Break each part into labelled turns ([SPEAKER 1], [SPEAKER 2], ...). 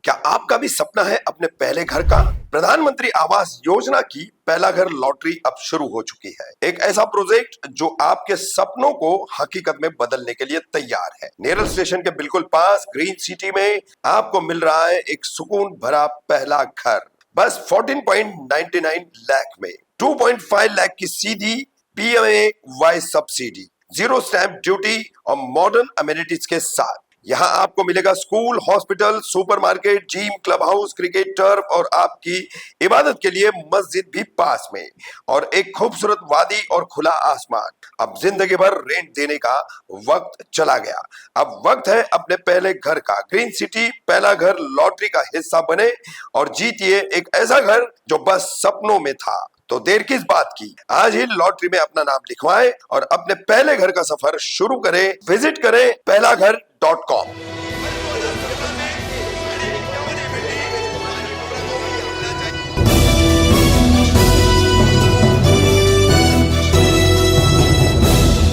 [SPEAKER 1] क्या आपका भी सपना है अपने पहले घर का? प्रधानमंत्री आवास योजना की पहला घर लॉटरी अब शुरू हो चुकी है। एक ऐसा प्रोजेक्ट जो आपके सपनों को हकीकत में बदलने के लिए तैयार है। नेरल स्टेशन के बिल्कुल पास ग्रीन सिटी में आपको मिल रहा है एक सुकून भरा पहला घर, बस 14.99 लाख में। 2.5 लाख की सीधी PMAY subsidy, zero stamp duty और मॉडर्न अमेनिटीज के साथ। यहाँ आपको मिलेगा school, hospital, supermarket, gym, club house, cricket turf और आपकी इबादत के लिए मस्जिद भी पास में, और एक खूबसूरत वादी और खुला आसमान। अब जिंदगी भर रेंट देने का वक्त चला गया। अब वक्त है अपने पहले घर का। ग्रीन सिटी पहला घर लॉटरी का हिस्सा बने और जीतिए एक ऐसा घर जो बस सपनों में था। तो देर किस बात की, आज ही लॉटरी में अपना नाम लिखवाएं और अपने पहले घर का सफर शुरू करें। विजिट करें pehalaghar.com।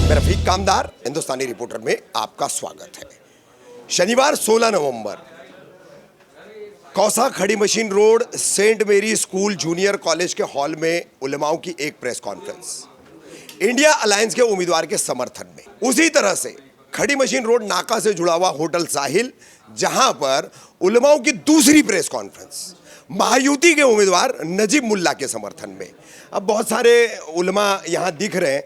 [SPEAKER 1] मैं रफीक कामदार, हिंदुस्तानी रिपोर्टर में आपका स्वागत है। शनिवार 16 नवंबर कौसा खड़ी मशीन रोड सेंट मेरी स्कूल जूनियर कॉलेज के हॉल में उलमाओं की एक प्रेस कॉन्फ्रेंस, इंडिया अलायंस के उम्मीदवार के समर्थन में। उसी तरह से खड़ी मशीन रोड नाका से जुड़ा हुआ होटल साहिल, जहां पर उलमाओं की दूसरी प्रेस कॉन्फ्रेंस महायुति के उम्मीदवार नजीब मुल्ला के समर्थन में। अब बहुत सारे उलमा यहां दिख रहे हैं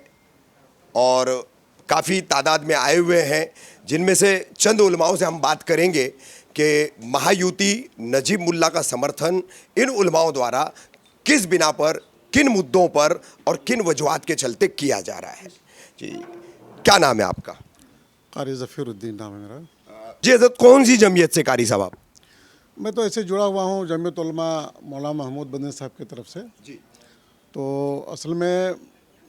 [SPEAKER 1] और काफ़ी तादाद में आए हुए हैं, जिनमें से चंद उलमाओं से हम बात करेंगे कि महायुति नजीब मुल्ला का समर्थन इन उलमाओं द्वारा किस बिना पर, किन मुद्दों पर और किन वजूहात के चलते किया जा रहा है। जी, क्या नाम है आपका?
[SPEAKER 2] कारी ज़फ़ीरुद्दीन नाम है मेरा।
[SPEAKER 1] जी हज़रत, कौन सी जमीयत से कारी साहब आप?
[SPEAKER 2] मैं तो ऐसे जुड़ा हुआ हूँ जमीयत उलमा मौलाना महमूद बदनी साहब की तरफ से।
[SPEAKER 1] जी।
[SPEAKER 2] तो असल में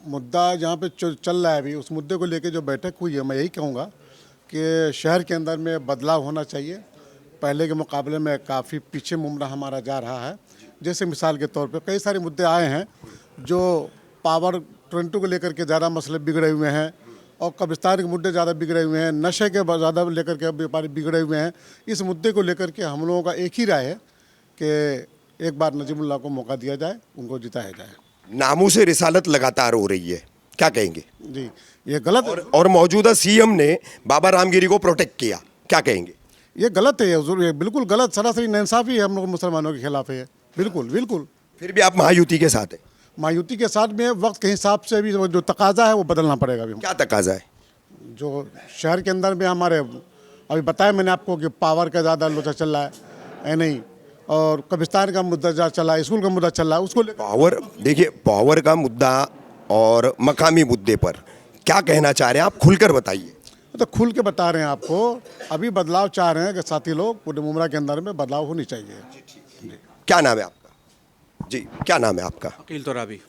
[SPEAKER 2] मुद्दा जहाँ पे चल रहा है अभी, उस मुद्दे को लेके जो बैठक हुई है, मैं यही कहूँगा कि शहर के अंदर में बदलाव होना चाहिए। पहले के मुकाबले में काफ़ी पीछे मुमरा हमारा जा रहा है। जैसे मिसाल के तौर पे कई सारे मुद्दे आए हैं जो पावर ट्रेंटू को लेकर के ज़्यादा मसले बिगड़े हुए हैं, और कब्रिस्तान के मुद्दे ज़्यादा बिगड़े हुए हैं, नशे के ज़्यादा लेकर के व्यापारी बिगड़े हुए हैं। इस मुद्दे को लेकर के हम लोगों का एक ही राय है कि एक बार नजीमुल्लाह को मौका दिया जाए, उनको जिताया जाए।
[SPEAKER 1] नामूस रिसालत लगातार हो रही है, क्या कहेंगे?
[SPEAKER 2] जी, ये गलत
[SPEAKER 1] और मौजूदा सीएम ने बाबा रामगिरी को प्रोटेक्ट किया, क्या कहेंगे?
[SPEAKER 2] ये गलत है, ये बिल्कुल गलत, सरासरी नाइंसाफ़ी है, हम लोग मुसलमानों के खिलाफ है, बिल्कुल बिल्कुल।
[SPEAKER 1] फिर भी आप महायुति के साथ हैं?
[SPEAKER 2] महायुति के साथ में वक्त के हिसाब से भी जो तकाजा है वो बदलना पड़ेगा अभी।
[SPEAKER 1] क्या तकाजा है?
[SPEAKER 2] जो शहर के अंदर में हमारे, अभी बताया मैंने आपको कि पावर का ज़्यादा लोचा चल रहा है नहीं, और कब्रिस्तान का मुद्दा ज़्यादा चल रहा है, स्कूल का मुद्दा चल रहा है, उसको
[SPEAKER 1] पावर, देखिए पावर का मुद्दा और मकामी मुद्दे पर क्या कहना चाह रहे हैं आप, खुलकर बताइए।
[SPEAKER 2] तो खुल के बता रहे हैं आपको, अभी बदलाव चाह रहे हैं कि साथी लोग, पूरे मुमरा के अंदर में बदलाव होनी चाहिए।
[SPEAKER 1] क्या नाम है आपका? जी, क्या नाम है आपका?
[SPEAKER 3] अकील तोराबी।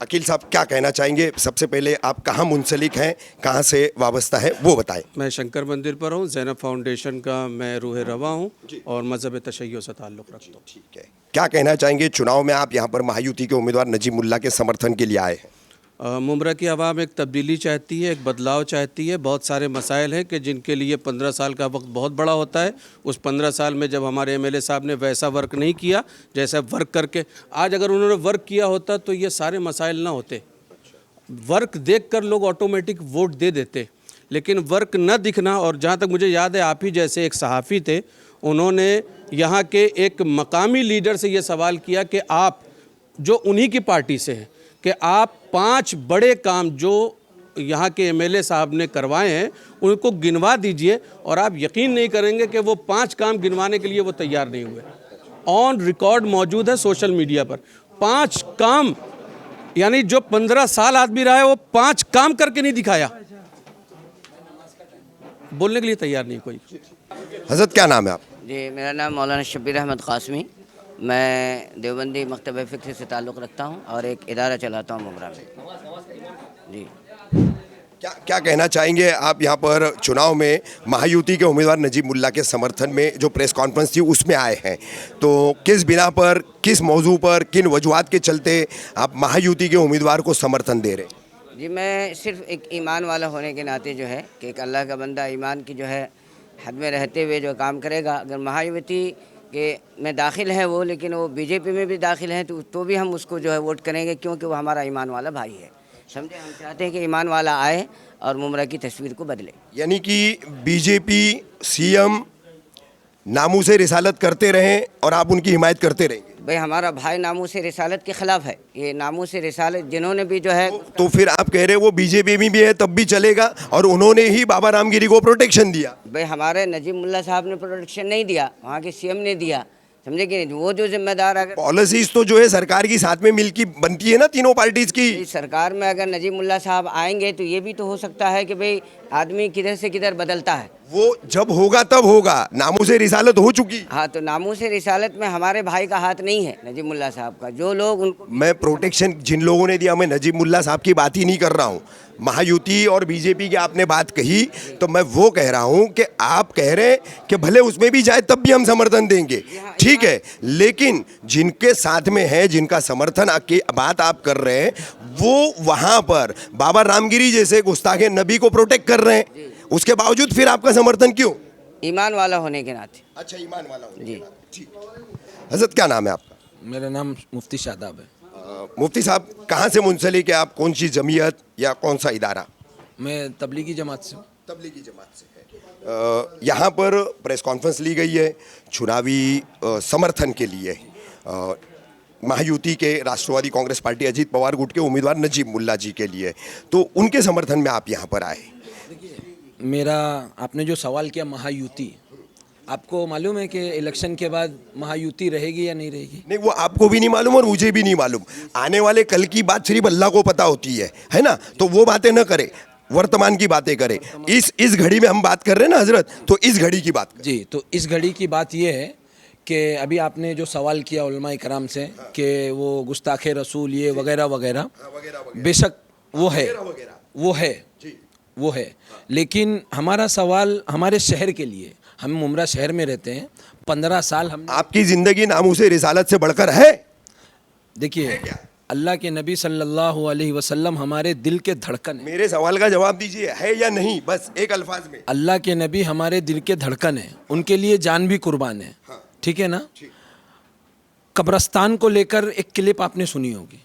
[SPEAKER 1] अकील साहब, क्या कहना चाहेंगे? सबसे पहले आप कहाँ मुंसलिक हैं, कहाँ से वाबस्ता है, वो बताएं।
[SPEAKER 3] मैं शंकर मंदिर पर हूँ, ज़ैनब फाउंडेशन का मैं रूह रवा हूँ और मज़हब तशय्युअ से ताल्लुक़ रखता हूँ।
[SPEAKER 1] ठीक है, क्या कहना चाहेंगे? चुनाव में आप यहाँ पर महायुति के उम्मीदवार नजीब मुल्ला के समर्थन के लिए आए हैं।
[SPEAKER 3] मुमरा की आवाम एक तब्दीली चाहती है, एक बदलाव चाहती है। बहुत सारे मसाइल हैं कि जिनके लिए 15 साल का वक्त बहुत बड़ा होता है। उस 15 साल में जब हमारे एमएलए साहब ने वैसा वर्क नहीं किया जैसा वर्क करके, आज अगर उन्होंने वर्क किया होता तो ये सारे मसाइल ना होते। वर्क देखकर लोग ऑटोमेटिक वोट दे देते, लेकिन वर्क न दिखना, और जहाँ तक मुझे याद है आप ही जैसे एक सहाफ़ी थे, उन्होंने यहाँ के एक मकामी लीडर से ये सवाल किया कि आप जो उन्हीं की पार्टी से हैं, कि आप 5 बड़े काम जो यहाँ के एमएलए साहब ने करवाए हैं उनको गिनवा दीजिए, और आप यकीन नहीं करेंगे कि वो 5 काम गिनवाने के लिए वो तैयार नहीं हुए। ऑन रिकॉर्ड मौजूद है सोशल मीडिया पर। 5 काम, यानी जो 15 साल आदमी रहा है वो 5 काम करके नहीं दिखाया, बोलने के लिए तैयार नहीं कोई।
[SPEAKER 1] हज़रत, क्या नाम है आप?
[SPEAKER 4] जी, मेरा नाम मौलाना शब्बीर अहमद क़ासमी। मैं देवबंदी मकतब फ़िक्र से ताल्लुक़ रखता हूँ और एक इदारा चलाता हूँ मुमरा में। जी,
[SPEAKER 1] क्या कहना चाहेंगे आप? यहाँ पर चुनाव में महायुति के उम्मीदवार नजीब मुल्ला के समर्थन में जो प्रेस कॉन्फ्रेंस थी उसमें आए हैं, तो किस बिना पर, किस मौजू पर, किन वजूहात के चलते आप महायुति के उम्मीदवार को समर्थन दे रहे हैं?
[SPEAKER 4] जी, मैं सिर्फ एक ईमान वाला होने के नाते जो है कि एक अल्लाह का बंदा ईमान की जो है हद में रहते हुए जो काम करेगा, अगर महायुति कि मैं दाखिल है वो, लेकिन वो बीजेपी में भी दाखिल हैं तो भी हम उसको जो है वोट करेंगे, क्योंकि वो हमारा ईमान वाला भाई है। समझे, हम चाहते हैं कि ईमान वाला आए और मुमरा की तस्वीर को बदले।
[SPEAKER 1] यानी कि बीजेपी सीएम नामूस रिसालत करते रहें और आप उनकी हिमायत करते रहेंगे।
[SPEAKER 4] भाई हमारा भाई नामूस रिसालत के खिलाफ है, ये नामूस रिसालत जिन्होंने भी जो है,
[SPEAKER 1] तो फिर आप कह रहे हैं वो बीजेपी में भी है तब भी चलेगा, और उन्होंने ही बाबा रामगिरी को प्रोटेक्शन दिया।
[SPEAKER 4] भाई हमारे नजीब मुल्ला साहब ने प्रोटेक्शन नहीं दिया, वहाँ के सीएम ने दिया। समझे कि वो जो जिम्मेदार, अगर
[SPEAKER 1] पॉलिसीज तो जो है सरकार की साथ में मिलकर बनती है ना तीनों पार्टीज की।
[SPEAKER 4] इस सरकार में अगर नजीब मुल्ला साहब आएंगे तो ये भी तो हो सकता है कि भाई आदमी किधर से किधर बदलता है।
[SPEAKER 1] वो जब होगा तब होगा, नामूस रिसालत हो चुकी।
[SPEAKER 4] हाँ, तो नामूस रिसालत में हमारे भाई का हाथ नहीं है, नजीब मुल्ला साहब का। जो लोग उनको,
[SPEAKER 1] मैं प्रोटेक्शन जिन लोगों ने दिया, मैं नजीब मुल्ला साहब की बात ही नहीं कर रहा हूँ। महायुति और बीजेपी की आपने बात कही, तो मैं वो कह रहा हूँ कि आप कह रहे हैं कि भले उसमें भी जाए तब भी हम समर्थन देंगे, ठीक है, लेकिन जिनके साथ में है, जिनका समर्थन की बात आप कर रहे हैं, वो वहाँ पर बाबा रामगिरी जैसे गुस्ताखे नबी को प्रोटेक्ट कर रहे हैं, उसके बावजूद फिर आपका समर्थन क्यों?
[SPEAKER 4] ईमान वाला होने के नाते।
[SPEAKER 1] अच्छा, ईमान वाला होने
[SPEAKER 4] जी।
[SPEAKER 1] के नाते, ठीक। हजरत क्या नाम है आपका?
[SPEAKER 5] मेरा नाम मुफ्ती शादाब है।
[SPEAKER 1] मुफ्ती साहब कहाँ से मुंसलिक है आप, कौन सी जमीयत या कौन सा इदारा?
[SPEAKER 5] मैं तबलीगी जमात से हूँ।
[SPEAKER 1] तबलीगी जमात से है। यहाँ पर प्रेस कॉन्फ्रेंस ली गई है चुनावी समर्थन के लिए। महायुति के राष्ट्रवादी कांग्रेस पार्टी अजीत पवार गुट के उम्मीदवार नजीब मुल्ला जी के लिए, तो उनके समर्थन में आप यहाँ पर आए।
[SPEAKER 5] मेरा, आपने जो सवाल किया महायुति, आपको मालूम है कि इलेक्शन के बाद महायुति रहेगी या नहीं रहेगी?
[SPEAKER 1] नहीं, वो आपको भी नहीं मालूम और मुझे भी नहीं मालूम। आने वाले कल की बात सिर्फ अल्लाह को पता होती है ना, तो वो बातें न करे, वर्तमान की बातें करें। इस घड़ी में हम बात कर रहे हैं ना हजरत, तो इस घड़ी की बात करें।
[SPEAKER 5] जी, तो इस घड़ी की बात ये है कि अभी आपने जो सवाल किया उलमा इकराम से कि वो गुस्ताखे रसूल ये वगैरह वगैरह, बेशक वो है, लेकिन हमारा सवाल हमारे शहर के लिए, हम मुमरा शहर में रहते हैं, 15 साल हम,
[SPEAKER 1] आपकी जिंदगी नामूस रिसालत से बढ़कर है?
[SPEAKER 5] देखिए, अल्लाह के नबी सल्लल्लाहु अलैहि वसल्लम हमारे दिल के धड़कन है।
[SPEAKER 1] मेरे सवाल का जवाब दीजिए, है या नहीं, बस एक अल्फाज में।
[SPEAKER 5] अल्लाह के नबी हमारे दिल के धड़कन है, उनके लिए जान भी कुर्बान है। ठीक है ना? कब्रस्तान को लेकर एक क्लिप आपने सुनी होगी।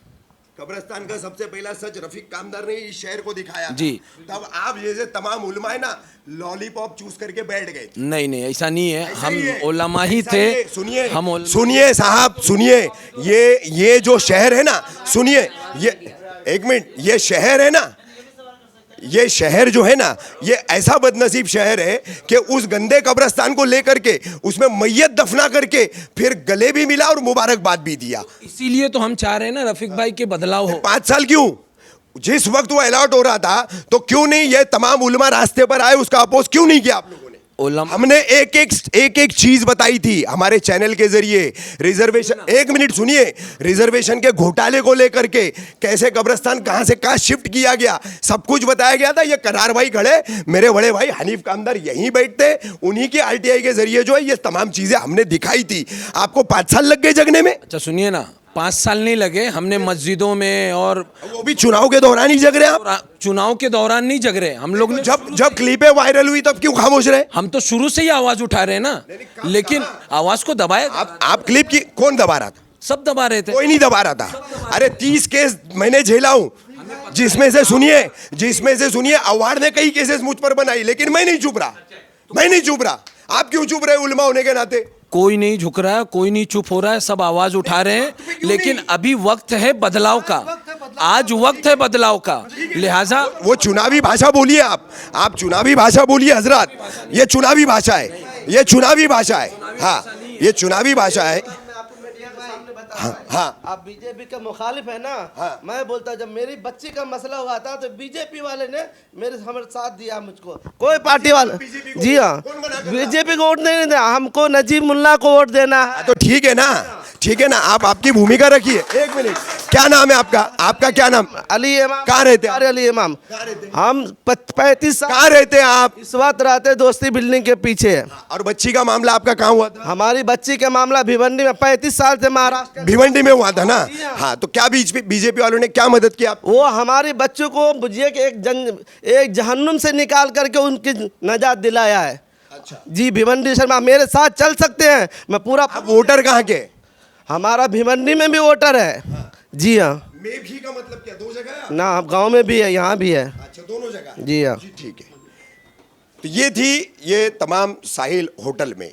[SPEAKER 1] कब्रिस्तान का सबसे पहला सच रफीक कामदार ने इस शहर को दिखाया
[SPEAKER 5] जी।
[SPEAKER 1] तब आप जैसे तमाम उलमा है ना, लॉलीपॉप चूस करके बैठ गए।
[SPEAKER 5] नहीं, ऐसा नहीं है, हम उलमा ही थे।
[SPEAKER 1] सुनिए,
[SPEAKER 5] हम
[SPEAKER 1] सुनिए साहब, सुनिए, ये जो शहर है ना, सुनिए, ये एक मिनट, ये शहर है ना, ये शहर जो है ना, ये ऐसा बदनसीब शहर है कि उस गंदे कब्रिस्तान को लेकर के उसमें मैयत दफना करके फिर गले भी मिला और मुबारकबाद भी दिया।
[SPEAKER 5] इसीलिए तो हम चाह रहे हैं ना रफीक भाई के बदलाव हो।
[SPEAKER 1] 5 साल क्यों? जिस वक्त वो अलॉट हो रहा था तो क्यों नहीं ये तमाम उलमा रास्ते पर आए, उसका अपोज क्यों नहीं किया आप लोगों ने? हमने एक चीज बताई थी हमारे चैनल के जरिए, रिजर्वेशन, एक मिनट सुनिए, रिजर्वेशन के घोटाले को लेकर के कैसे कब्रिस्तान कहां से कहां शिफ्ट किया गया, सब कुछ बताया गया था। ये करार भाई खड़े, मेरे बड़े भाई हनीफ कामदार यहीं बैठते, उन्हीं के आरटीआई के जरिए जो है ये तमाम चीजें हमने दिखाई थी। आपको 5 साल लग गए जगने में?
[SPEAKER 5] अच्छा सुनिए ना, 5 साल नहीं लगे, हमने मस्जिदों में, और
[SPEAKER 1] वो भी चुनाव के दौरान ही जग रहे आप?
[SPEAKER 5] चुनाव के दौरान नहीं जग रहे हम लोग ने।
[SPEAKER 1] जब क्लिपें वायरल हुई तब क्यों खामोश रहे?
[SPEAKER 5] हम तो शुरू से ही आवाज उठा रहे हैं ना, लेकिन आवाज को दबाए।
[SPEAKER 1] आप क्लिप की कौन दबा रहा था?
[SPEAKER 5] सब दबा रहे थे।
[SPEAKER 1] कोई नहीं दबा रहा था। अरे 30 केस मैंने झेला हूं, जिसमें से सुनिए अवार्ड ने कई केसेस मुझ पर बनाई, लेकिन मैं नहीं चुप रहा। आप क्यों चुप रहे उलमा होने के नाते?
[SPEAKER 5] कोई नहीं झुक रहा है, कोई नहीं चुप हो रहा है, सब आवाज उठा रहे हैं, लेकिन अभी वक्त है बदलाव का। आज वक्त है बदलाव का, लिहाजा
[SPEAKER 1] वो चुनावी भाषा बोलिए आप चुनावी भाषा बोलिए हजरत, ये चुनावी भाषा है, ये चुनावी भाषा है। हाँ, ये चुनावी भाषा है। हाँ,
[SPEAKER 6] आप बीजेपी का मुखालिफ है ना? मैं बोलता जब मेरी बच्ची का मसला हुआ था तो बीजेपी वाले ने हमारे साथ दिया, मुझको कोई पार्टी वाले। जी हाँ, बीजेपी को वोट नहीं देना, हमको नजीब मुल्ला को वोट देना है।
[SPEAKER 1] तो ठीक है ना, आप आपकी भूमिका रखिए। एक मिनट, क्या नाम है आपका क्या नाम?
[SPEAKER 6] अली इमाम।
[SPEAKER 1] कहाँ रहते हैं?
[SPEAKER 6] अली इमाम। हम 35 साल।
[SPEAKER 1] कहाँ रहते हैं आप?
[SPEAKER 6] इस वक्त रहते दोस्ती बिल्डिंग के पीछे है।
[SPEAKER 1] और बच्ची का मामला आपका कहाँ हुआ था?
[SPEAKER 6] हमारी बच्ची का मामला भिवंडी में 35 साल से महाराष्ट्र
[SPEAKER 1] भिवंडी में हुआ था ना? हाँ, तो क्या बीजेपी वालों ने क्या मदद की?
[SPEAKER 6] वो हमारी बच्चों को बुझिए कि एक जहन्नुम से निकाल करके उनकी नजात दिलाया है। जी भिवंडी शर्मा मेरे साथ चल सकते हैं, मैं पूरा
[SPEAKER 1] आप वोटर कहाँ के?
[SPEAKER 6] हमारा भिवंडी में भी वोटर है। जी हाँ।
[SPEAKER 1] में भी का मतलब क्या, दो जगह है?
[SPEAKER 6] ना गांव में भी है, यहाँ भी है।
[SPEAKER 1] अच्छा, दोनों जगह।
[SPEAKER 6] जी हाँ।
[SPEAKER 1] जी ठीक है। तो ये थी ये तमाम साहिल होटल में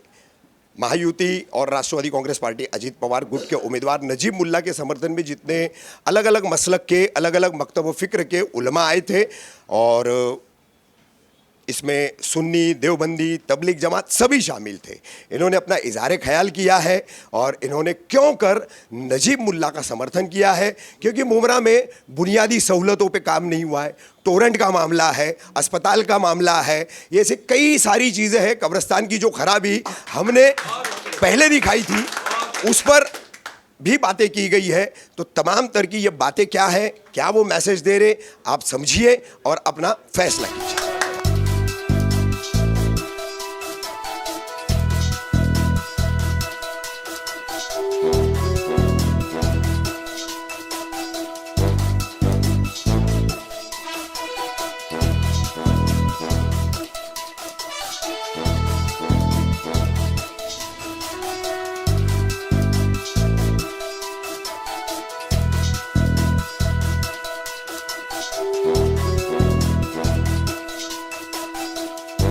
[SPEAKER 1] महायुति और राष्ट्रवादी कांग्रेस पार्टी अजीत पवार गुट के उम्मीदवार नजीब मुल्ला के समर्थन में जितने अलग अलग मसलक के, अलग अलग मकतब व फिक्र के उलमा आए थे, और इसमें सुन्नी, देवबंदी, तबलीग जमात सभी शामिल थे। इन्होंने अपना इज़हार ख्याल किया है और इन्होंने क्यों कर नजीब मुल्ला का समर्थन किया है, क्योंकि मुमरा में बुनियादी सहूलतों पे काम नहीं हुआ है, टोरेंट का मामला है, अस्पताल का मामला है, ये ऐसे कई सारी चीज़ें हैं। कब्रिस्तान की जो खराबी हमने पहले दिखाई थी उस पर भी बातें की गई है। तो तमाम तरह की ये बातें क्या है, क्या वो मैसेज दे रहे, आप समझिए और अपना फैसला कीजिए।